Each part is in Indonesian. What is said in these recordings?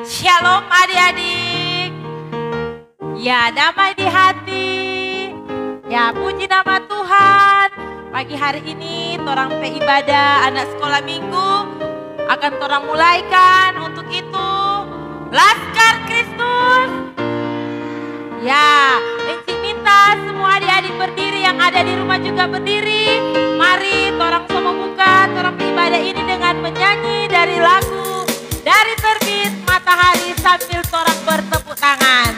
Shalom adik-adik. Ya, damai di hati. Ya, puji nama Tuhan. Pagi hari ini torang pe ibadah anak sekolah minggu akan torang mulaikan untuk itu Laskar Kristus. Ya, Enci minta semua adik-adik berdiri, yang ada di rumah juga berdiri. Mari torang semua buka torang pe ibadah ini dengan menyanyi dari lagu Dari Terbit Matahari sambil torang bertepuk tangan.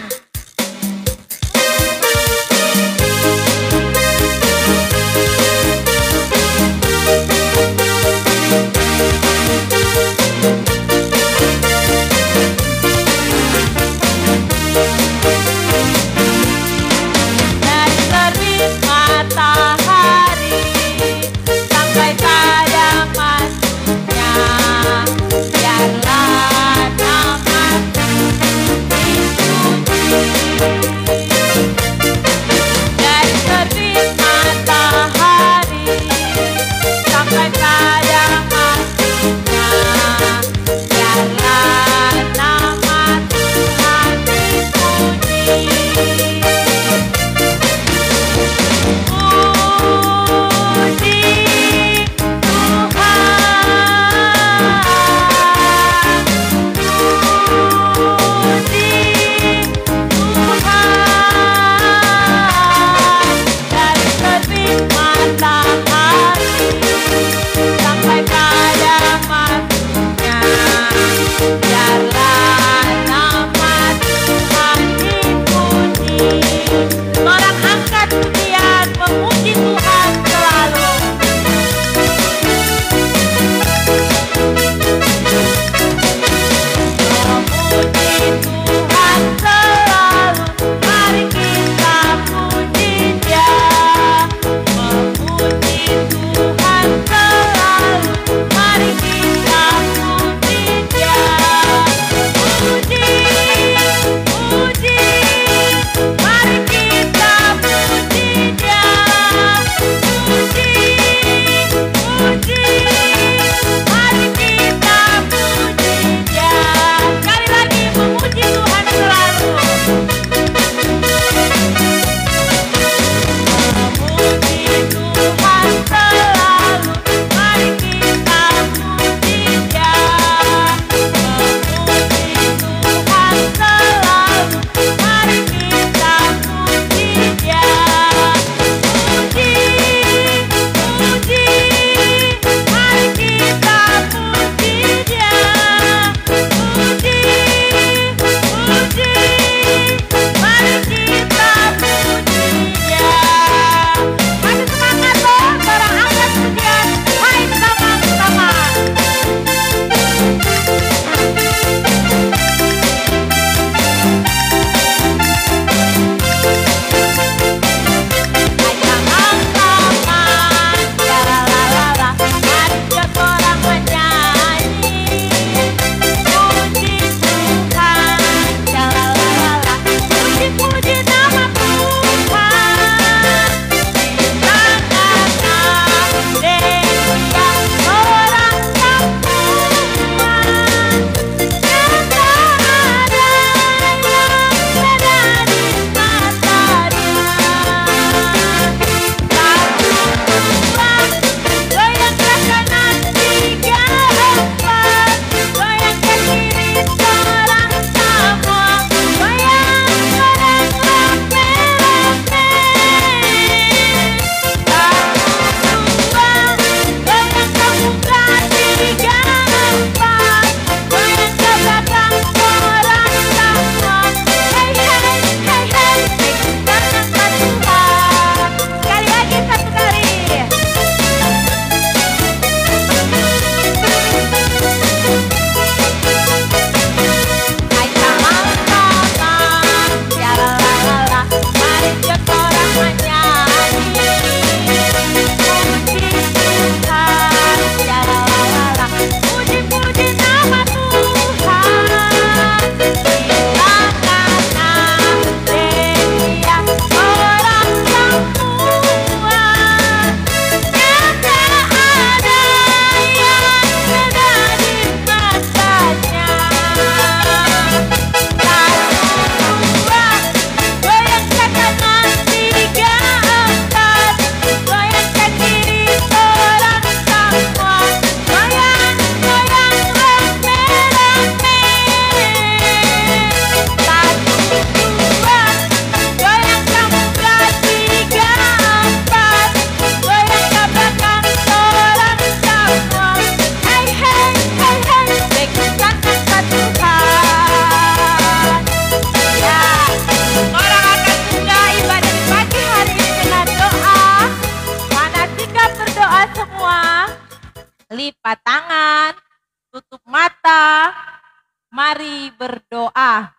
Mari berdoa.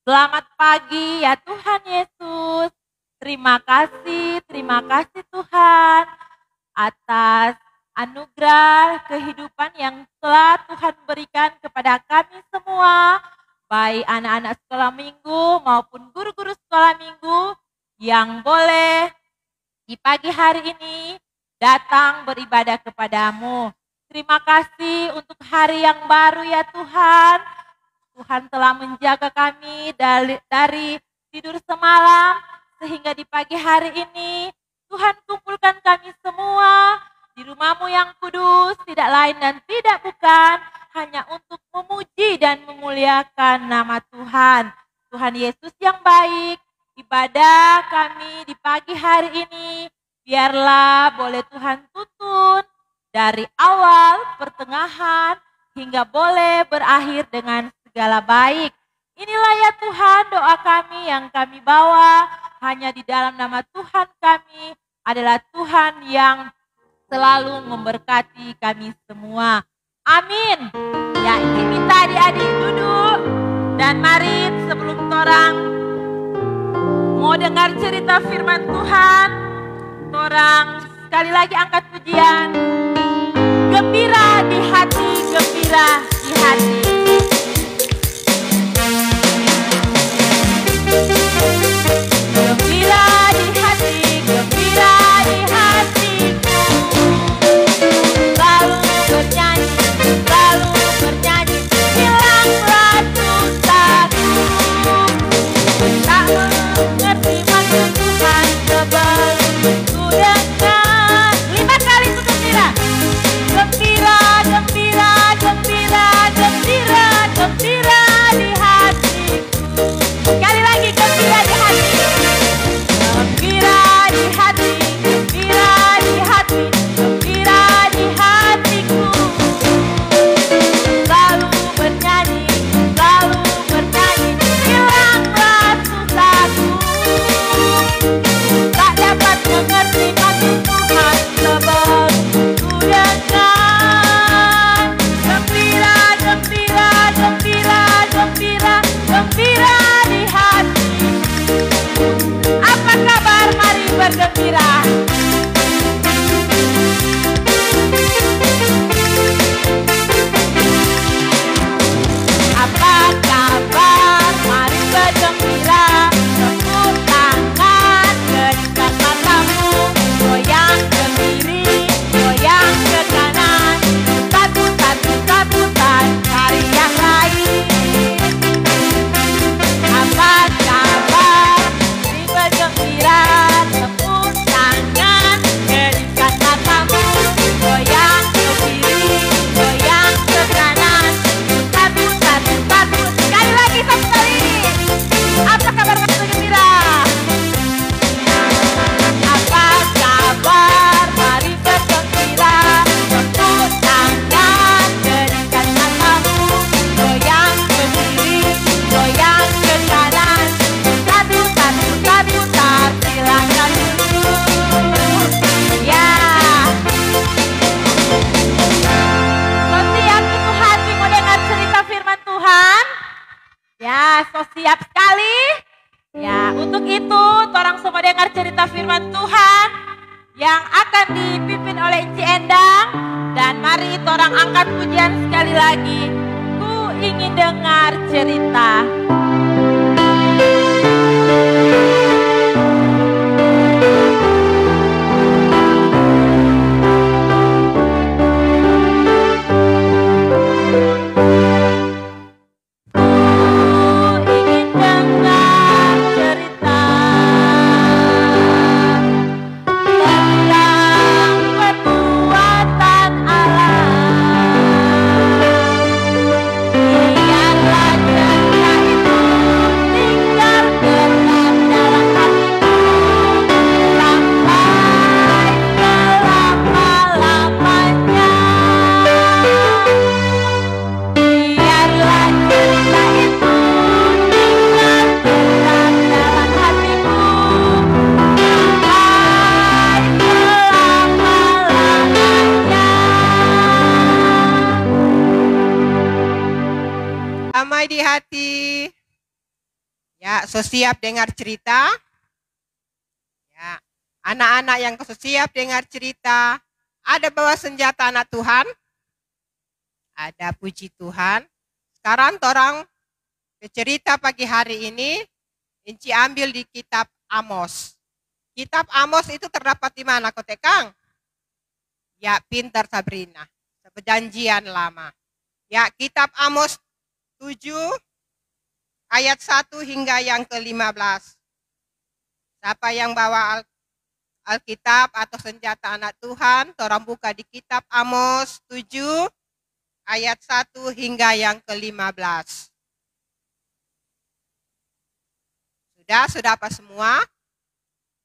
Selamat pagi ya Tuhan Yesus. Terima kasih Tuhan atas anugerah kehidupan yang telah Tuhan berikan kepada kami semua. Baik anak-anak sekolah minggu maupun guru-guru sekolah minggu yang boleh di pagi hari ini datang beribadah kepadamu. Terima kasih untuk hari yang baru ya Tuhan. Tuhan telah menjaga kami dari tidur semalam sehingga di pagi hari ini Tuhan kumpulkan kami semua di rumah-Mu yang kudus, tidak lain dan tidak bukan hanya untuk memuji dan memuliakan nama Tuhan. Tuhan Yesus yang baik, ibadah kami di pagi hari ini biarlah boleh Tuhan tuntun dari awal, pertengahan, hingga boleh berakhir dengan segala baik. Inilah ya Tuhan doa kami yang kami bawa hanya di dalam nama Tuhan kami adalah Tuhan yang selalu memberkati kami semua. Amin. Ya, ini minta adik-adik duduk dan mari sebelum orang mau dengar cerita firman Tuhan, orang sekali lagi angkat pujian. Gembira di hati, gembira di hati. Gembira di hati, gembira di hatiku. Selalu bernyanyi, hilanglah susahku. Tak mengerti maksud Tuhan sebelum ku dengar. 5 kali ku gembira. Gembira, gembira, gembira, gembira, gembira di hatiku. Sekali lagi gembira di hati. Gembira di hati, gembira di hati, gembira di hatiku. Selalu bernyanyi, hilanglah susahku. Tak dapat mengerti maksud Tuhan sebelum ku dengar. Gembira, gembira, gembira, gembira, gembira di hati. Apa kabar? Mari bergembira. Apa kabar? Mari bergembira. Tepuk tangan, kedipkan matamu, goyang ke kiri, goyang ke kanan, putar, cari yang lain. Apa kabar? Mari bergembira. Tepuk tangan, kedipkan matamu, goyang ke kiri, goyang ke kanan, putar. Sekali lagi, satu kali. Apa kabar waktu gembira? Apa kabar? Mari bergembira. Tepuk tangan, kedipkan matamu, goyang ke kiri, goyang ke kanan, putar, silakan duduk. Ya. So siap itu hati mau dengar cerita firman Tuhan? Ya, so siap sekali. Ya, untuk itu orang semua dengar cerita firman Tuhan yang akan dipimpin oleh Ci Endang. Dan mari orang angkat pujian sekali lagi. Ku ingin dengar cerita. Biarlah cerita itu damai di hati. Ya, so siap dengar cerita? Ya, anak-anak yang siap dengar cerita, ada bawa senjata anak Tuhan? Ada, puji Tuhan. Sekarang torang cerita pagi hari ini, Inci ambil di kitab Amos. Kitab Amos itu terdapat di mana, Kotekang? Ya, pintar Sabrina. Perjanjian lama. Ya, kitab Amos 7 ayat 1 hingga yang ke-15. Siapa yang bawa Alkitab atau senjata anak Tuhan, torang buka di kitab Amos 7 ayat 1 hingga yang ke-15. Sudah apa semua?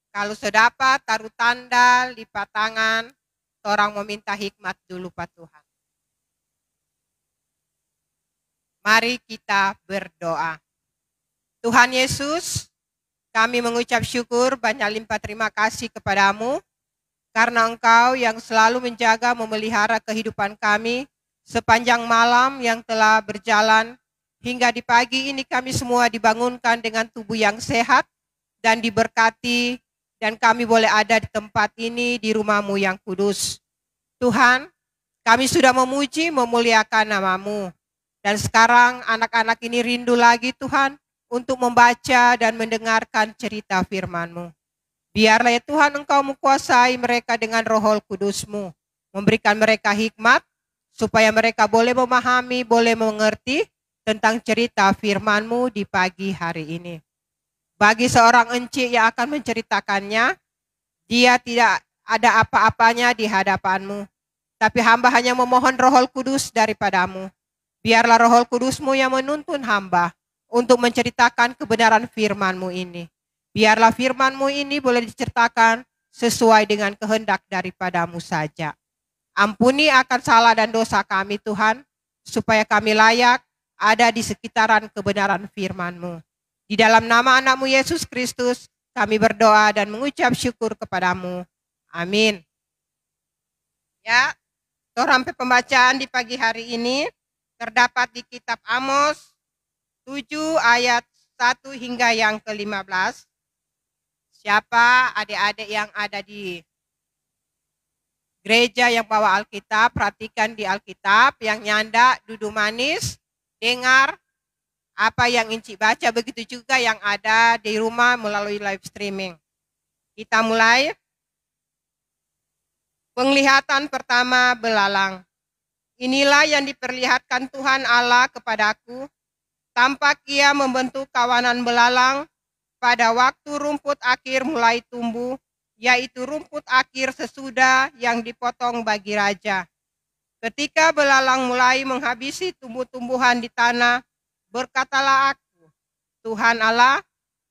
Kalau sudah apa, taruh tanda, lipat tangan, torang meminta hikmat dulu Pak Tuhan. Mari kita berdoa. Tuhan Yesus, kami mengucap syukur banyak limpah terima kasih kepadamu, karena Engkau yang selalu menjaga memelihara kehidupan kami sepanjang malam yang telah berjalan, hingga di pagi ini kami semua dibangunkan dengan tubuh yang sehat dan diberkati, dan kami boleh ada di tempat ini di rumah-Mu yang kudus. Tuhan, kami sudah memuji, memuliakan nama-Mu. Dan sekarang anak-anak ini rindu lagi Tuhan untuk membaca dan mendengarkan cerita firman-Mu. Biarlah ya Tuhan Engkau menguasai mereka dengan Roh Kudus-Mu, memberikan mereka hikmat, supaya mereka boleh memahami, boleh mengerti tentang cerita firman-Mu di pagi hari ini. Bagi seorang encik yang akan menceritakannya, dia tidak ada apa-apanya di hadapan-Mu, tapi hamba hanya memohon Roh Kudus daripada-Mu. Biarlah Roh Kudus-Mu yang menuntun hamba untuk menceritakan kebenaran firman-Mu ini. Biarlah firman-Mu ini boleh diceritakan sesuai dengan kehendak daripada-Mu saja. Ampuni akan salah dan dosa kami Tuhan, supaya kami layak ada di sekitaran kebenaran firman-Mu. Di dalam nama anak-Mu Yesus Kristus, kami berdoa dan mengucap syukur kepadamu. Amin. Ya, sampai pembacaan di pagi hari ini terdapat di kitab Amos 7 ayat 1 hingga yang ke-15. Siapa adik-adik yang ada di gereja yang bawa Alkitab, perhatikan di Alkitab, yang nyanda duduk manis, dengar apa yang Inci baca, begitu juga yang ada di rumah melalui live streaming. Kita mulai. Penglihatan pertama belalang. Inilah yang diperlihatkan Tuhan Allah kepadaku. Tampak ia membentuk kawanan belalang pada waktu rumput akhir mulai tumbuh, yaitu rumput akhir sesudah yang dipotong bagi raja. Ketika belalang mulai menghabisi tumbuh-tumbuhan di tanah, berkatalah aku, Tuhan Allah,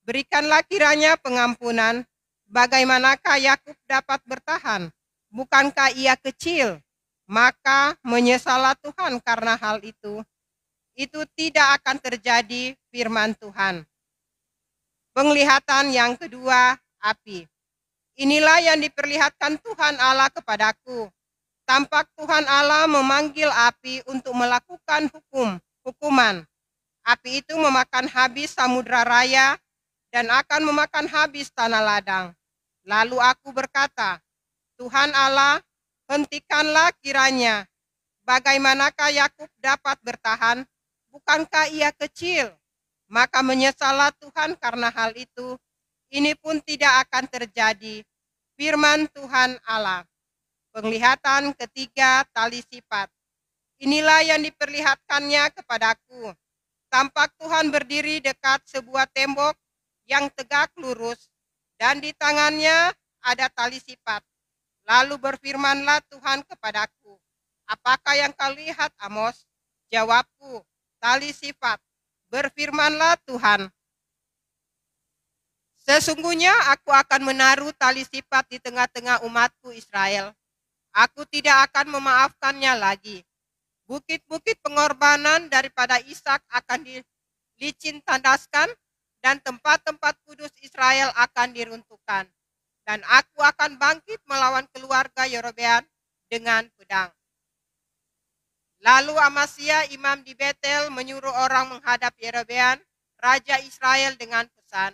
berikanlah kiranya pengampunan. Bagaimanakah Yakub dapat bertahan? Bukankah ia kecil? Maka menyesallah Tuhan karena hal itu. Itu tidak akan terjadi, firman Tuhan. Penglihatan yang kedua, api. Inilah yang diperlihatkan Tuhan Allah kepadaku. Tampak Tuhan Allah memanggil api untuk melakukan hukuman. Api itu memakan habis samudra raya dan akan memakan habis tanah ladang. Lalu aku berkata, Tuhan Allah, hentikanlah kiranya. Bagaimanakah Yakub dapat bertahan? Bukankah ia kecil? Maka menyesallah Tuhan karena hal itu. Ini pun tidak akan terjadi, firman Tuhan Allah. Penglihatan ketiga, tali sifat. Inilah yang diperlihatkannya kepadaku. Tampak Tuhan berdiri dekat sebuah tembok yang tegak lurus, dan di tangannya ada tali sifat. Lalu berfirmanlah Tuhan kepadaku, apakah yang kau lihat, Amos? Jawabku, tali sifat. Berfirmanlah Tuhan, sesungguhnya aku akan menaruh tali sifat di tengah-tengah umatku Israel. Aku tidak akan memaafkannya lagi. Bukit-bukit pengorbanan daripada Ishak akan dilicin tandaskan, dan tempat-tempat kudus Israel akan diruntuhkan. Dan aku akan bangkit melawan keluarga Yerobeam dengan pedang. Lalu Amasya imam di Betel menyuruh orang menghadap Yerobeam, raja Israel dengan pesan,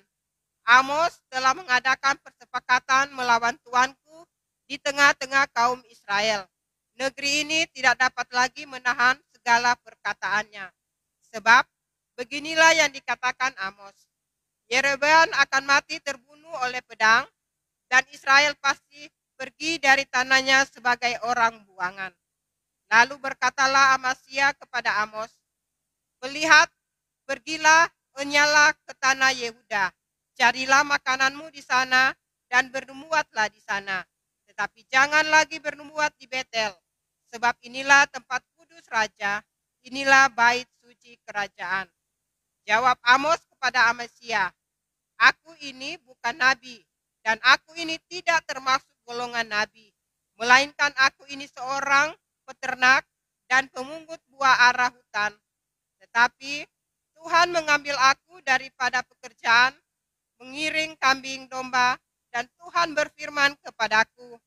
Amos telah mengadakan persepakatan melawan tuanku di tengah-tengah kaum Israel. Negeri ini tidak dapat lagi menahan segala perkataannya. Sebab beginilah yang dikatakan Amos, Yerobeam akan mati terbunuh oleh pedang, dan Israel pasti pergi dari tanahnya sebagai orang buangan. Lalu berkatalah Amasya kepada Amos, melihat, pergilah, enyalah ke tanah Yehuda, carilah makananmu di sana dan bernubuatlah di sana. Tetapi jangan lagi bernubuat di Betel, sebab inilah tempat kudus raja, inilah bait suci kerajaan. Jawab Amos kepada Amasya, aku ini bukan nabi, dan aku ini tidak termasuk golongan nabi, melainkan aku ini seorang peternak dan pemungut buah arah hutan. Tetapi Tuhan mengambil aku daripada pekerjaan mengiring kambing domba, dan Tuhan berfirman kepadaku,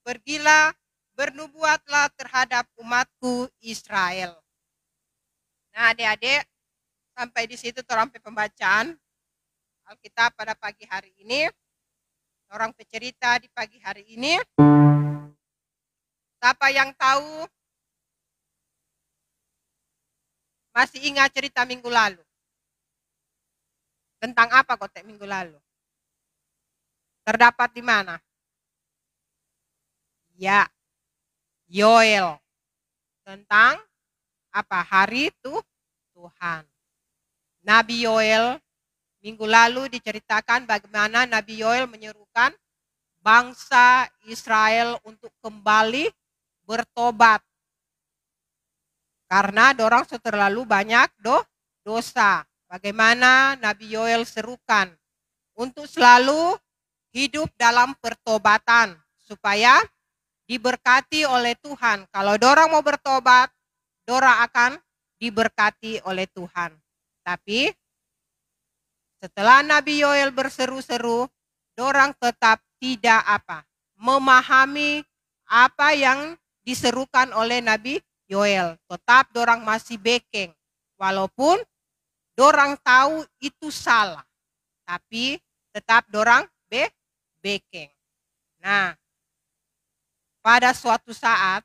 pergilah, bernubuatlah terhadap umatku Israel. Nah, adik-adik, sampai di situ sampai pembacaan Alkitab pada pagi hari ini. Orang pecerita di pagi hari ini. Siapa yang tahu, masih ingat cerita minggu lalu? Tentang apa kotek minggu lalu? Terdapat di mana? Ya, Yoel. Tentang apa? Hari Tuhan. Nabi Yoel, minggu lalu diceritakan bagaimana Nabi Yoel menyerukan bangsa Israel untuk kembali bertobat. Karena dorang terlalu banyak dosa. Bagaimana Nabi Yoel serukan untuk selalu hidup dalam pertobatan supaya diberkati oleh Tuhan. Kalau dorang mau bertobat, dorang akan diberkati oleh Tuhan. Tapi setelah Nabi Yoel berseru-seru, dorang tetap tidak memahami apa yang diserukan oleh Nabi Yoel. Tetap dorang masih bekeng. Walaupun dorang tahu itu salah, tapi tetap dorang bekeng. Nah, pada suatu saat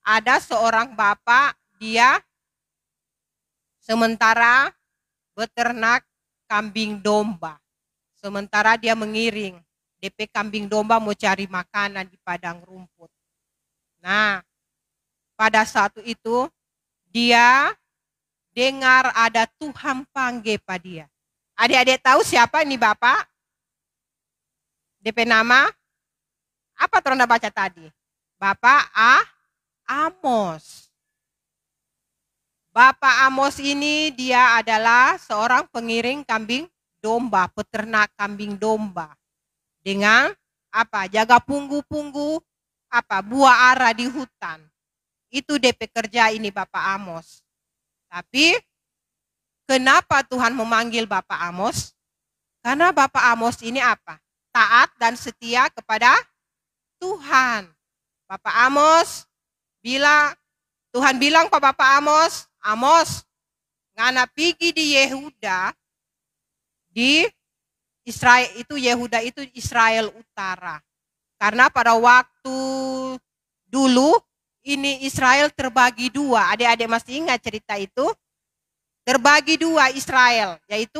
ada seorang bapak, dia sementara beternak kambing domba. Sementara dia mengiring DP kambing domba mau cari makanan di padang rumput. Nah, pada saat itu dia dengar ada Tuhan panggil pada dia. Adik-adik tahu siapa ini bapak? DP nama? Apa Ronda baca tadi? Bapak Amos. Bapak Amos ini dia adalah seorang pengiring kambing domba, peternak kambing domba. Dengan jaga punggu-punggu buah ara di hutan. Itu DP kerja ini Bapak Amos. Tapi kenapa Tuhan memanggil Bapak Amos? Karena Bapak Amos ini taat dan setia kepada Tuhan. Bapak Amos bilang, Tuhan bilang kepada Bapak Amos, Amos, ngana pergi di Yehuda, di Israel itu Yehuda itu Israel Utara. Karena pada waktu dulu ini Israel terbagi dua. Adik-adik masih ingat cerita itu? Terbagi dua Israel, yaitu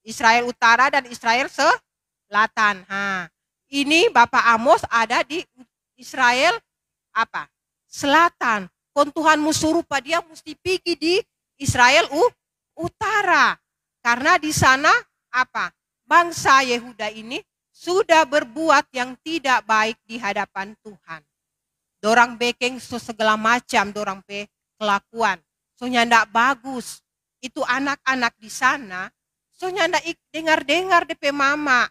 Israel Utara dan Israel Selatan. Ini Bapak Amos ada di Israel Selatan. Kon Tuhan suruh pada dia mesti pergi di Israel Utara. Karena di sana bangsa Yehuda ini sudah berbuat yang tidak baik di hadapan Tuhan. Dorang bekeng segala macam dorang kelakuan. Soalnya ndak bagus. Itu anak-anak di sana. Soalnya ndak dengar-dengar DP mama.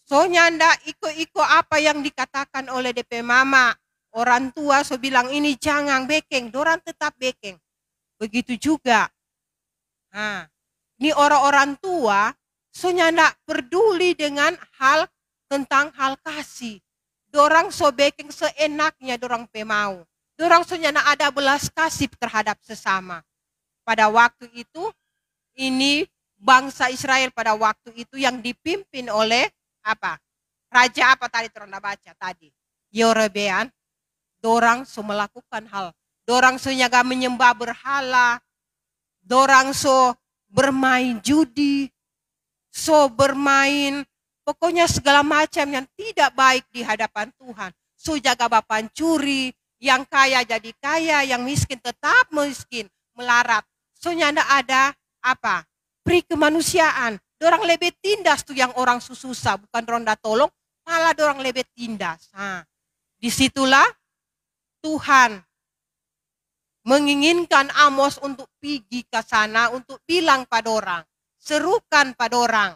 Soalnya ndak iko-iko apa yang dikatakan oleh DP mama. Orang tua bilang ini jangan bekeng. Dorang tetap bekeng. Begitu juga. Ini orang-orang tua. Soalnya ndak peduli dengan tentang hal kasih. Dorang bekeng seenaknya dorang mau. Dorang senyana ada belas kasih terhadap sesama. Pada waktu itu, ini bangsa Israel pada waktu itu yang dipimpin oleh apa? Raja apa tadi teranda baca tadi? Yerobeam. Dorang so melakukan hal. Dorang so nyaga menyembah berhala. Dorang so bermain judi. So bermain pokoknya segala macam yang tidak baik di hadapan Tuhan. So jaga pancuri. Yang kaya jadi kaya. Yang miskin tetap miskin. Melarat. So nyanda ada apa? Pri kemanusiaan. Dorang lebih tindas tuh yang orang susah. Bukan ronda tolong. Malah dorang lebih tindas. Nah, disitulah Tuhan menginginkan Amos untuk pergi ke sana untuk bilang pada orang, serukan pada orang.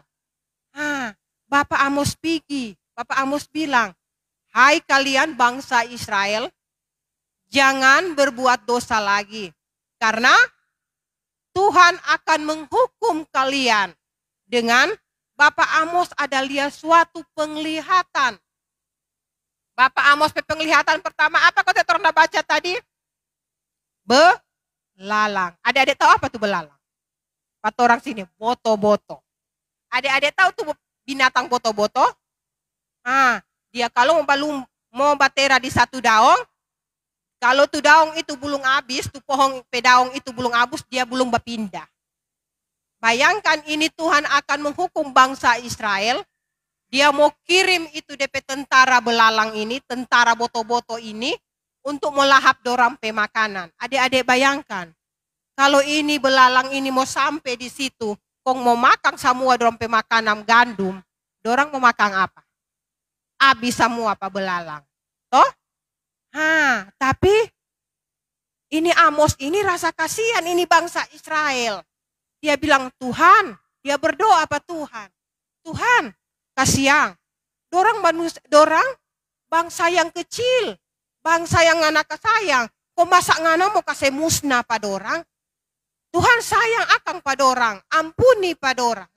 Bapak Amos pergi, Bapak Amos bilang, hai kalian bangsa Israel, jangan berbuat dosa lagi, karena Tuhan akan menghukum kalian dengan Bapak Amos ada lihat suatu penglihatan. Bapak Amos penglihatan pertama apa kau pernah baca tadi? Belalang. Adik-adik tahu apa tuh belalang? Kata orang sini, boto-boto. Adik-adik tahu tuh binatang boto-boto? Dia kalau mau batera di satu daun, kalau tuh daun itu belum habis, tuh pohon pedaung itu belum habis, dia belum berpindah. Bayangkan ini Tuhan akan menghukum bangsa Israel. Dia mau kirim itu DP tentara belalang ini, tentara boto-boto ini, untuk melahap dorang pemakanan. Adik-adik bayangkan, kalau ini belalang ini mau sampai di situ, kong mau makan semua dorang pemakanan gandum, dorang mau makan apa? Habis semua apa belalang. Toh? Tapi ini Amos ini rasa kasihan ini bangsa Israel. Dia bilang, Tuhan, dia berdoa apa Tuhan? Tuhan, kasihan. Dorang bangsa yang kecil, bangsa yang anak sayang. Kok masa ngana mau kasih musnah pada orang? Tuhan sayang akan pada orang, ampuni pada orang.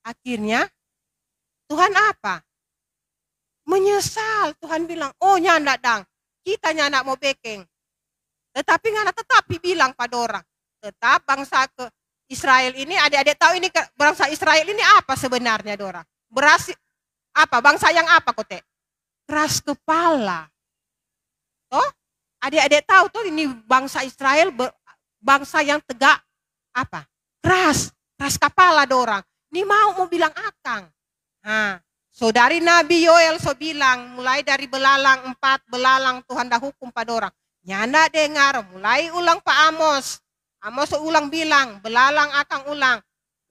Akhirnya Tuhan apa? Menyesal. Tuhan bilang, oh nyanda dang, kita nyanda mau bekeng. Tetapi ngana tetapi bilang pada orang, tetap bangsa ke Israel ini, adik-adik tahu ini bangsa Israel ini apa sebenarnya dorang? Apa? Bangsa yang apa kote? Keras kepala. Toh? Adik-adik tahu tuh ini bangsa Israel bangsa yang tegak apa? Keras kepala dorang. Ini mau bilang akang. Saudari Nabi Yoel so bilang mulai dari belalang 4 belalang Tuhan dah hukum pada orang. Nyanda dengar, mulai ulang Pak Amos. Amos ulang bilang, belalang akan ulang.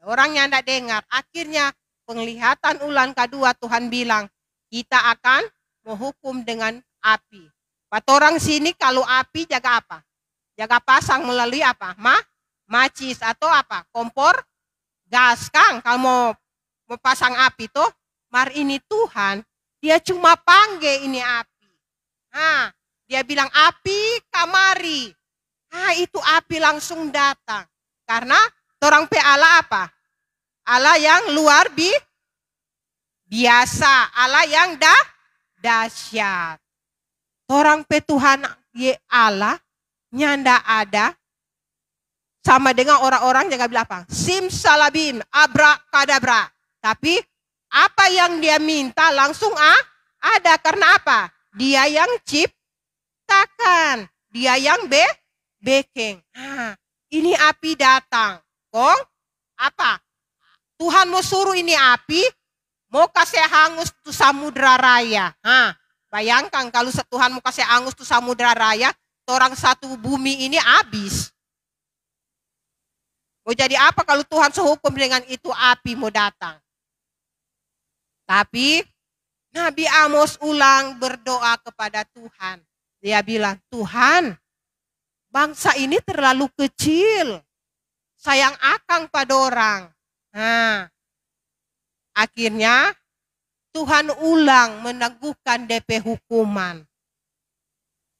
Orang nyanda dengar. Akhirnya penglihatan ulang kedua Tuhan bilang, kita akan menghukum dengan api. Kata orang sini kalau api jaga apa? Jaga pasang melalui apa? Macis atau apa? Kompor gas kang. Kalau mau pasang api tuh, mari ini Tuhan, dia cuma panggil ini api. Dia bilang api kamari. Itu api langsung datang. Karena orang pe Allah apa? Allah yang luar biasa. Allah yang dahsyat. Orang pe Tuhan ye Allah nyanda ada sama dengan orang-orang yang bilang apa? Simsalabim, abrakadabra. Tapi apa yang dia minta langsung ada. Karena apa? Dia yang ciptakan. Dia yang bekeng. Ini api datang. Kong, apa? Tuhan mau suruh ini api, mau kasih hangus tuh samudra raya. Bayangkan kalau Tuhan mau kasih hangus tuh samudra raya, orang satu bumi ini habis. Mau jadi apa kalau Tuhan sehukum dengan itu api mau datang? Tapi Nabi Amos ulang berdoa kepada Tuhan. Dia bilang, Tuhan, bangsa ini terlalu kecil. Sayang akang pada orang. Akhirnya Tuhan ulang meneguhkan DP hukuman.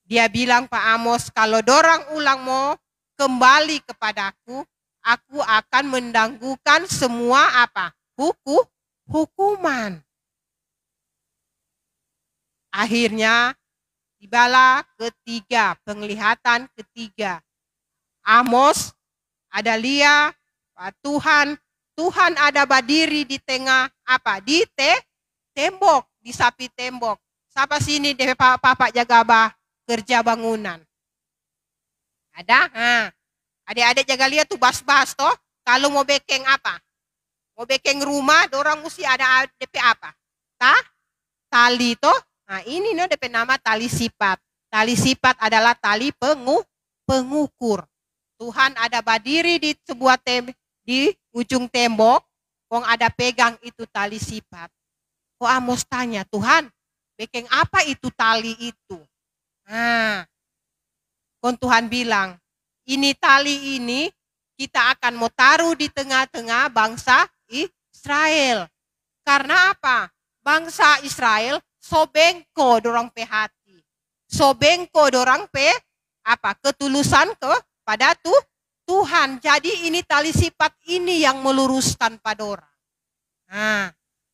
Dia bilang Pak Amos, kalau dorang ulang mau kembali kepadaku, aku akan menangguhkan semua apa? Hukuman. Akhirnya Tibalah ketiga, penglihatan ketiga. Amos, Adalia, Tuhan ada berdiri di tengah apa? Di tembok, di sapi tembok. Siapa sini deh papa jaga kerja bangunan? Ada? Adik-adik jaga lihat tuh bas-bas toh. Kalau mau bekeng apa? Mau bekeng rumah, dorang mesti ada DP apa? Tali toh. Nah ini no DP nama tali sifat. Tali sifat adalah tali pengukur. Tuhan ada berdiri di sebuah di ujung tembok. Kong ada pegang itu tali sifat. Kok Amos tanya, Tuhan, bekeng apa itu tali itu? Kon Tuhan bilang, ini tali ini kita akan mau taruh di tengah-tengah bangsa Israel. Karena apa? Bangsa Israel sobengko dorang pe hati. Sobengko dorang pe apa? Ketulusan kepada Tuhan. Jadi ini tali sifat ini yang meluruskan pada orang.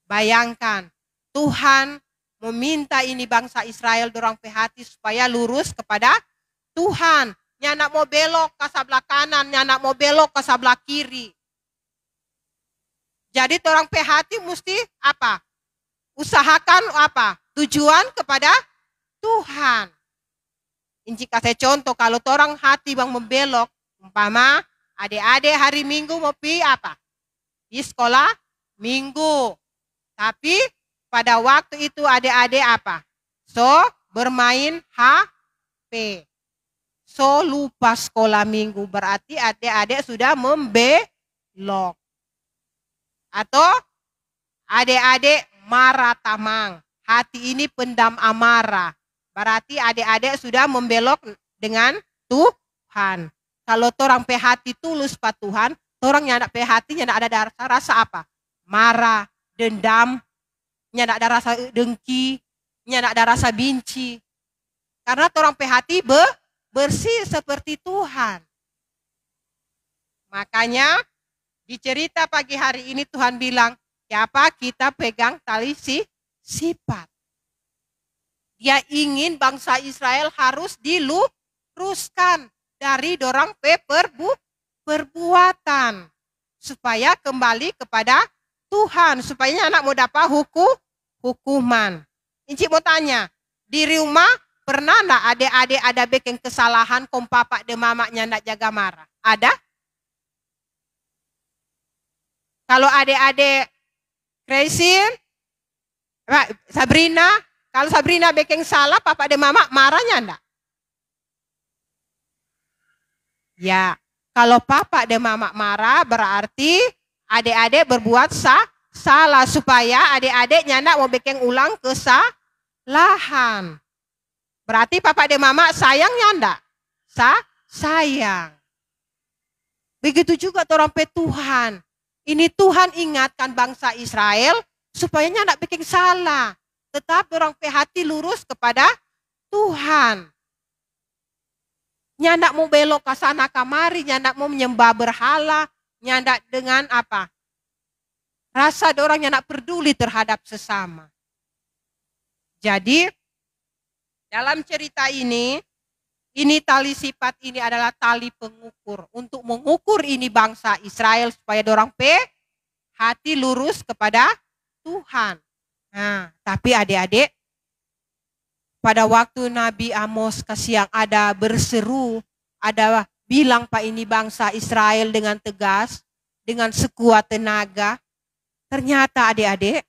Bayangkan Tuhan meminta ini bangsa Israel dorang pe hati supaya lurus kepada Tuhan. Nyanak mau belok ke sebelah kanan, nyanak mau belok ke sebelah kiri. Jadi orang pe hati mesti apa? Usahakan apa? Tujuan kepada Tuhan. Inci kasih contoh, kalau orang hati bang membelok, umpama adik-adik hari Minggu mau pi apa? Di sekolah Minggu. Tapi pada waktu itu adik-adik apa? Bermain HP. Lupa sekolah Minggu, berarti adik-adik sudah membelok. Atau adik-adik marah tamang, hati ini pendam amarah, berarti adik-adik sudah membelok dengan Tuhan. Kalau orang pe hati tulus pak Tuhan, orang yang ada pe hati yang ada rasa apa? Marah, dendam, yang ada rasa dengki, yang ada rasa benci. Karena orang pe hati bersih seperti Tuhan. Makanya di cerita pagi hari ini Tuhan bilang, siapa kita pegang tali sifat. Dia ingin bangsa Israel harus diluruskan dari dorang perbuatan. Supaya kembali kepada Tuhan. Supaya anak mau dapat hukuman. Inci mau tanya, di rumah pernah enggak adik-adik ada bikin kesalahan kom papa de mamaknya enggak jaga marah? Ada? Kalau adik-adik Christine, Sabrina, kalau Sabrina bikin salah papa de mama marahnya enggak? Ya, kalau papa de mama marah berarti adik-adik berbuat salah supaya adik-adiknya enggak mau bikin ulang kesalahan. Berarti papa dan mama sayangnya enggak? Sayang. Begitu juga orang pe Tuhan. Ini Tuhan ingatkan bangsa Israel supaya enggak bikin salah. Tetap orang pe hati lurus kepada Tuhan. Nyandak mau belok ke sana kamari, nyandak mau menyembah berhala, nyandak dengan apa? Rasa orang nyandak peduli terhadap sesama. Jadi dalam cerita ini tali sifat ini adalah tali pengukur. Untuk mengukur ini bangsa Israel supaya dorang hati lurus kepada Tuhan. Nah, tapi adik-adik, pada waktu Nabi Amos yang ada berseru, ada bilang Pak ini bangsa Israel dengan tegas, dengan sekuat tenaga. Ternyata adik-adik,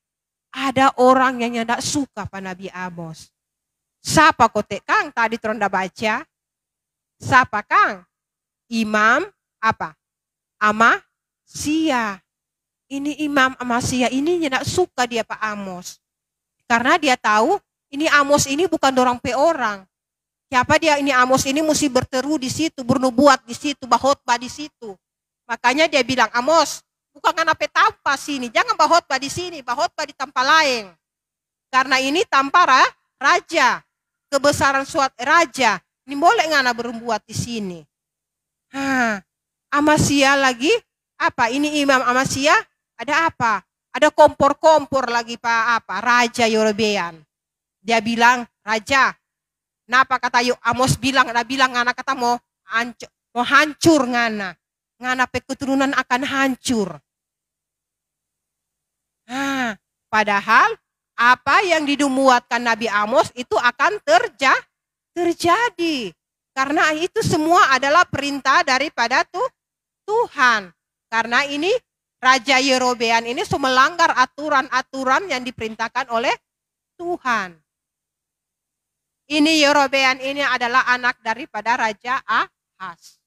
ada orang yang tidak suka Pak Nabi Amos. Siapa kotek Kang? Tadi teronda baca. Siapa Kang? Imam apa? Amasya. Ini Imam Amasya ini tidak suka dia Pak Amos. Karena dia tahu ini Amos ini bukan orang pe orang. Siapa dia ini Amos ini mesti berteru di situ, bernubuat di situ, bahotbah di situ. Makanya dia bilang, Amos, bukan ngana pe tampa sini, jangan bahotbah di sini, bahotbah di tempat lain. Karena ini tanpa raja. Kebesaran suatu raja, ini boleh ngana berbuat di sini. Amasya lagi apa? Ini Imam Amasya ada apa? Ada kompor-kompor lagi Pak apa? Raja Yerobeam. Dia bilang, Raja, Napa kata yuk Amos bilang, ada bilang ngana kata mau hancur ngana. Ngana pe keturunan akan hancur. Nah, padahal apa yang didumuatkan Nabi Amos itu akan terjadi. Karena itu semua adalah perintah daripada Tuhan. Karena ini Raja Yerobeam ini melanggar aturan-aturan yang diperintahkan oleh Tuhan. Ini Yerobeam ini adalah anak daripada Raja Ahaz.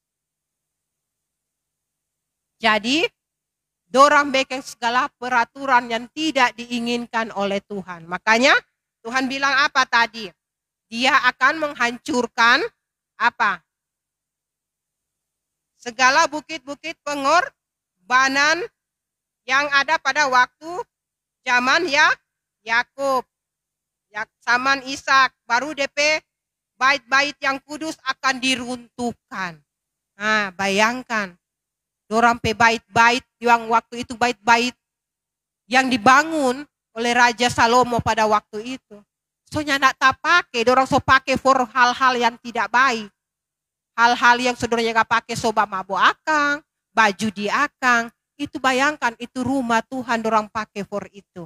Jadi, dorang bikin segala peraturan yang tidak diinginkan oleh Tuhan. Makanya Tuhan bilang apa tadi? Dia akan menghancurkan apa? Segala bukit-bukit pengorbanan yang ada pada waktu zaman Yakub. Zaman Ishak, baru DP bait-bait yang kudus akan diruntuhkan. Nah, bayangkan, dorang pe bait-bait yang waktu itu bait-bait yang dibangun oleh Raja Salomo pada waktu itu. Soalnya tak pakai, dorang so pakai for hal-hal yang tidak baik. Hal-hal yang saudaranya gak pakai soba mabuk akang, baju di akang. Itu bayangkan, itu rumah Tuhan dorang pakai for itu.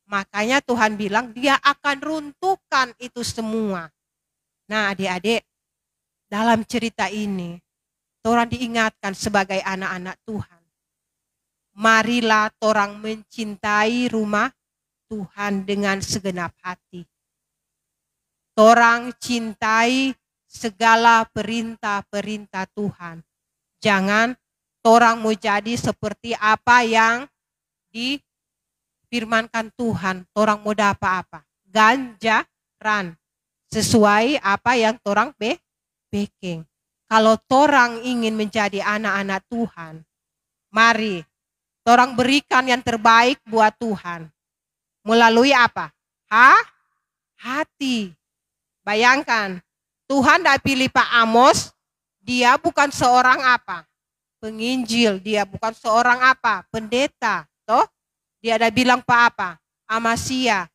Makanya Tuhan bilang dia akan runtuhkan itu semua. Nah adik-adik, dalam cerita ini, torang diingatkan sebagai anak-anak Tuhan. Marilah torang mencintai rumah Tuhan dengan segenap hati. Torang cintai segala perintah-perintah Tuhan. Jangan torang mau jadi seperti apa yang difirmankan Tuhan. Torang mau dapat apa? Ganjaran. Sesuai apa yang torang bikin. Kalau torang ingin menjadi anak-anak Tuhan, mari torang berikan yang terbaik buat Tuhan. Melalui apa? Hati. Bayangkan, Tuhan dah pilih Pak Amos, dia bukan seorang apa? Penginjil, dia bukan seorang apa? Pendeta. Toh? Dia dah bilang Pak apa? Amasya.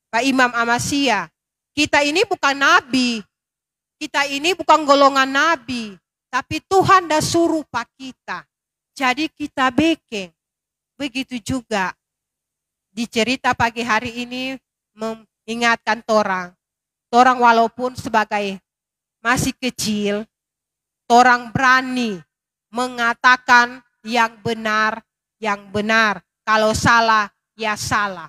Pak Imam Amasya. Kita ini bukan nabi. Kita ini bukan golongan nabi. Tapi Tuhan dah suruh Pak kita. Jadi kita bikin. Begitu juga. Di cerita pagi hari ini mengingatkan torang. Torang walaupun sebagai masih kecil, torang berani mengatakan yang benar. Kalau salah, ya salah.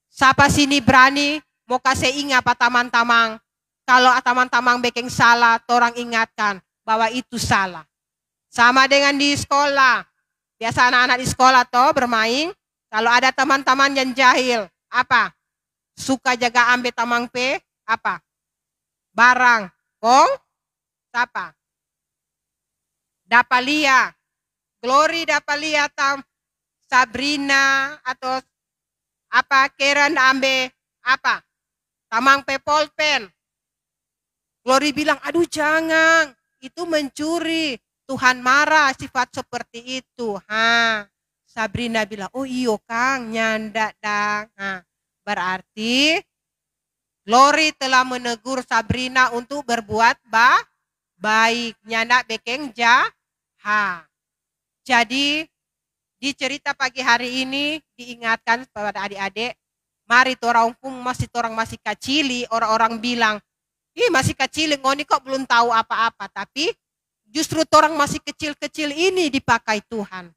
Siapa sini berani mau kasih ingat apa tamang-tamang. Kalau tamang-tamang bikin salah, torang ingatkan bahwa itu salah. Sama dengan di sekolah. Biasa anak-anak di sekolah toh bermain. Kalau ada teman-teman yang jahil, apa? Suka jaga ambil tamang apa? Barang. Siapa? Dapalia. Glory Dapalia Sabrina atau apa? Karen ambil apa? Tamang pulpen. Glory bilang, aduh jangan. Itu mencuri. Tuhan marah sifat seperti itu. Sabrina bilang, oh iyo Kang, nyandak dang. Berarti Glory telah menegur Sabrina untuk berbuat baik. Nyandak bekeng jahat. Jadi di cerita pagi hari ini diingatkan kepada adik-adik, mari torang masih kecil, orang-orang bilang, masih kecil, ngoni kok belum tahu apa-apa. Tapi justru torang masih kecil-kecil ini dipakai Tuhan.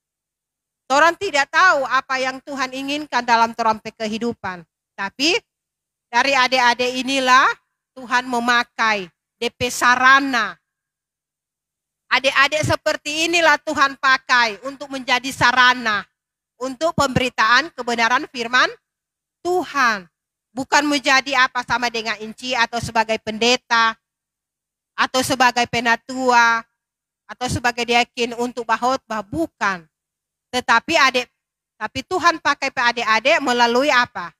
Torang tidak tahu apa yang Tuhan inginkan dalam torang kehidupan. Tapi dari adik-adik inilah Tuhan memakai DP sarana. Adik-adik seperti inilah Tuhan pakai untuk menjadi sarana. Untuk pemberitaan kebenaran firman Tuhan. Bukan menjadi apa sama dengan inci atau sebagai pendeta. Atau sebagai penatua. Atau sebagai diakin untuk khotbah. Bukan. Tetapi Tuhan pakai adik-adik melalui apa?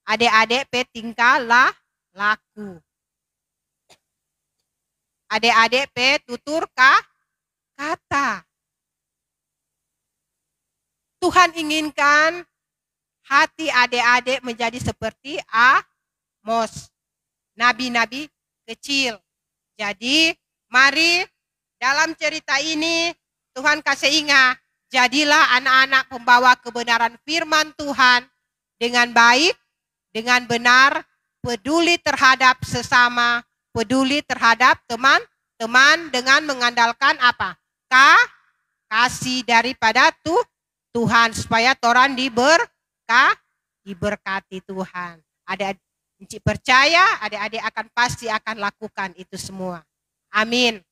Adik-adik tingkah laku. Adik-adik tutur kata. Tuhan inginkan hati adik-adik menjadi seperti Amos. nabi-nabi kecil. Jadi mari dalam cerita ini Tuhan kasih ingat, jadilah anak-anak pembawa kebenaran firman Tuhan dengan baik, dengan benar, peduli terhadap sesama, peduli terhadap teman-teman dengan mengandalkan apa? Kasih daripada Tuhan supaya orang diberkati Tuhan. Adik-adik percaya, adik-adik akan pasti akan lakukan itu semua. Amin.